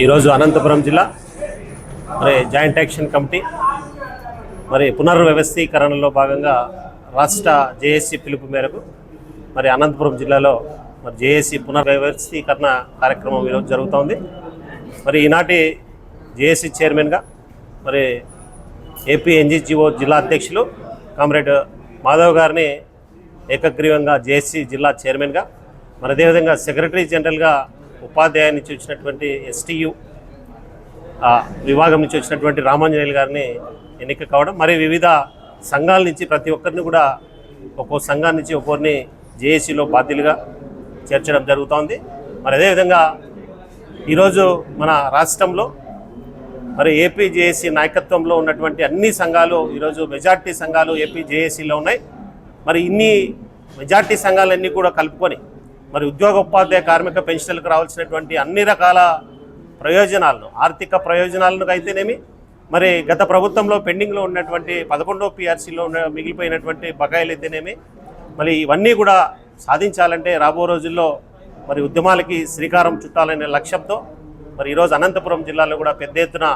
ఈరోజు అనంతపురం జిల్లా joint action committee పునర్వ్యవస్థీకరణలో భాగంగా రాష్ట్ర జేఏసీ పిలుపు మేరకు అనంతపురం జిల్లాలో జేఏసీ పునర్వ్యవస్థీకరణ కార్యక్రమం ఈరోజు జరుగుతోంది. ఈనాటి జేఏసీ చైర్మన్గా ఏపీ ఎన్జీఓ జిల్లా అధ్యక్షులు కామ్రేడ్ మాధవ్ గారిని ఏకగ్రీవంగా జేఏసీ జిల్లా చైర్మన్గా అదేవిధంగా సెక్రటరీ జనరల్గా ఉపాధ్యాయ నుంచి వచ్చినటువంటి ఎస్టీయు విభాగం నుంచి వచ్చినటువంటి రామాంజనేయులు గారిని ఎన్నిక కావడం, వివిధ సంఘాల నుంచి ప్రతి ఒక్కరిని కూడా ఒక్కో సంఘాల నుంచి ఒక్కొరిని జేఏసీలో బాధ్యులుగా చేర్చడం జరుగుతోంది. అదేవిధంగా ఈరోజు మన రాష్ట్రంలో ఏపీ జేఏసీ నాయకత్వంలో ఉన్నటువంటి అన్ని సంఘాలు ఈరోజు మెజార్టీ సంఘాలు ఏపీ జేఏసీలో ఉన్నాయి. ఇన్ని మెజార్టీ సంఘాలన్నీ కూడా కలుపుకొని ఉద్యోగ ఉపాధ్యాయ కార్మిక పెన్షన్లకు రావాల్సినటువంటి అన్ని రకాల ప్రయోజనాలను, ఆర్థిక ప్రయోజనాలను అయితేనేమి, గత ప్రభుత్వంలో పెండింగ్లో ఉన్నటువంటి 11వ PRCలో మిగిలిపోయినటువంటి బకాయిలు అయితేనేమి, ఇవన్నీ కూడా సాధించాలంటే రాబో రోజుల్లో ఉద్యమాలకి శ్రీకారం చుట్టాలనే లక్ష్యంతో ఈరోజు అనంతపురం జిల్లాలో కూడా పెద్ద ఎత్తున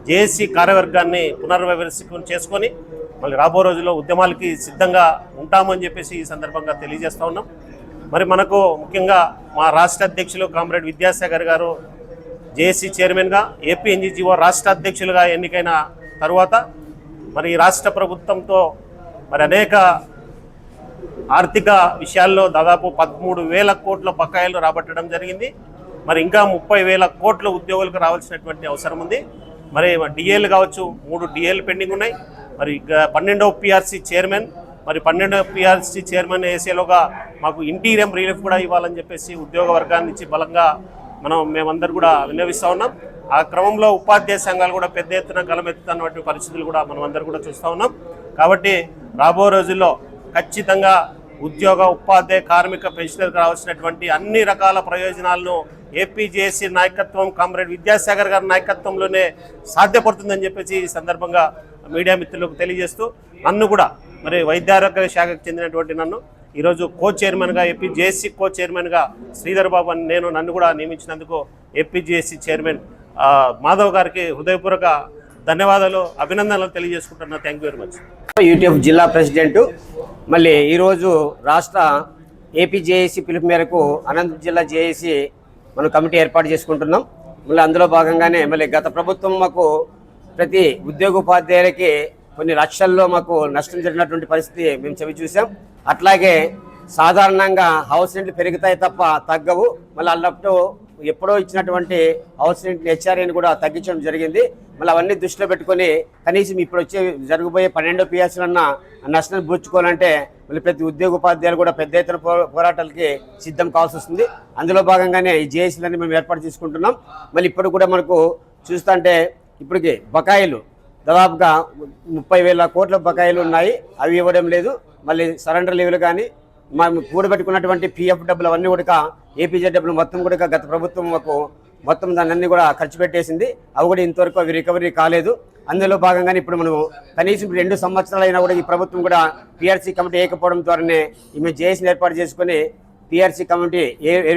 జేఏసీ కార్యవర్గాన్ని పునర్వ్యవస్థీకరణ చేసుకొని రాబో రోజుల్లో ఉద్యమాలకి సిద్ధంగా ఉంటామని చెప్పేసి ఈ సందర్భంగా తెలియజేస్తూ ఉన్నాం. మనకు ముఖ్యంగా మా రాష్ట్ర అధ్యక్షులు కామ్రేడ్ విద్యాసాగర్ గారు జేఏసీ చైర్మన్గా, ఏపీ ఎన్జీఓ రాష్ట్ర అధ్యక్షులుగా ఎన్నికైన తరువాత ఈ రాష్ట్ర ప్రభుత్వంతో అనేక ఆర్థిక విషయాల్లో దాదాపు 13,000 కోట్ల బకాయిలు రాబట్టడం జరిగింది. ఇంకా 30,000 కోట్ల ఉద్యోగులకు రావాల్సినటువంటి అవసరం ఉంది. డిఏలు కావచ్చు, 3 డిఏలు పెండింగ్ ఉన్నాయి. 12వ PRC చైర్మన్ 12వ PRC చైర్మన్ వేసేలోగా మాకు ఇంటీరియం రిలీఫ్ కూడా ఇవ్వాలని చెప్పేసి ఉద్యోగ వర్గాన్ని నుంచి బలంగా మేమందరూ కూడా విన్నవిస్తూ ఉన్నాం. ఆ క్రమంలో ఉపాధ్యాయ సంఘాలు కూడా పెద్ద ఎత్తున గలమెత్తుతున్నటువంటి పరిస్థితులు కూడా మనం అందరూ కూడా చూస్తూ ఉన్నాం. కాబట్టి రాబో రోజుల్లో ఖచ్చితంగా ఉద్యోగ ఉపాధ్యాయ కార్మిక పెన్షనర్లకు రావాల్సినటువంటి అన్ని రకాల ప్రయోజనాలను ఏపీ జేఏసీ నాయకత్వం కామ్రేడ్ విద్యాసాగర్ గారి నాయకత్వంలోనే సాధ్యపడుతుందని చెప్పేసి ఈ సందర్భంగా మీడియా మిత్రులకు తెలియజేస్తూ, నన్ను కూడా వైద్యారోగ్య శాఖకు చెందినటువంటి నన్ను ఈరోజు కో చైర్మన్గా, ఏపీ జేఏసీ కో చైర్మన్గా శ్రీధర్ బాబు అని నన్ను కూడా నియమించినందుకు ఏపీ జేఏసీ చైర్మన్ మాధవ్ గారికి హృదయపూర్వక ధన్యవాదాలు, అభినందనలు తెలియజేసుకుంటున్నా. Thank you very much. UTF జిల్లా ప్రెసిడెంట్ ఈరోజు రాష్ట్ర ఏపీ జేఏసీ పిలుపు మేరకు అనంతపురం జిల్లా జేఏసీ మనం కమిటీ ఏర్పాటు చేసుకుంటున్నాం. అందులో భాగంగానే గత ప్రభుత్వం మాకు ప్రతి ఉద్యోగోపాధ్యాయులకి కొన్ని లక్షల్లో మాకు నష్టం జరిగినటువంటి పరిస్థితి మేము చవి చూసాం. అట్లాగే సాధారణంగా హౌస్ రెంట్లు పెరుగుతాయి తప్ప తగ్గవు. అన్నప్పుడు ఎప్పుడో ఇచ్చినటువంటి హౌస్ రెంట్ HRAని కూడా తగ్గించడం జరిగింది. అవన్నీ దృష్టిలో పెట్టుకొని కనీసం ఇప్పుడు జరగబోయే 12వ PRCలన్న నష్టాన్ని పూడ్చుకోవాలంటే ప్రతి ఉద్యోగోపాధ్యాయులు కూడా పెద్ద ఎత్తున పోరాటాలకి సిద్ధం కావాల్సి వస్తుంది. అందులో భాగంగానే ఈ జేఏసీలన్నీ మేము ఏర్పాటు చేసుకుంటున్నాం. ఇప్పుడు కూడా మనకు చూస్తుంటే ఇప్పటికి బకాయిలు దాదాపుగా 30,000 కోట్ల బకాయిలు ఉన్నాయి. అవి ఇవ్వడం లేదు. సరెండర్ లీవ్లు కానీ కూడబెట్టుకున్నటువంటి PF డబ్బులు అవన్నీ కూడా ఏపీజే డబ్బులు మొత్తం కూడా గత ప్రభుత్వం మొత్తం దాన్ని కూడా ఖర్చు పెట్టేసింది. అవి కూడా ఇంతవరకు అవి రికవరీ కాలేదు. అందులో భాగంగానే ఇప్పుడు మనము కనీసం 2 సంవత్సరాలు అయినా కూడా ఈ ప్రభుత్వం కూడా PRC కమిటీ వేయకపోవడం ద్వారానే ఈమె జేఏసీని ఏర్పాటు చేసుకుని PRC కమిటీ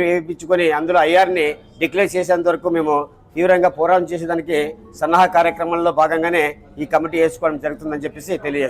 వేయించుకొని అందులో IRని డిక్లేర్ చేసేంత వరకు మేము తీవ్రంగా పోరాటం చేసేదానికి సన్నాహ కార్యక్రమంలో భాగంగానే ఈ కమిటీ వేసుకోవడం జరుగుతుందని చెప్పేసి తెలియజేస్తాం.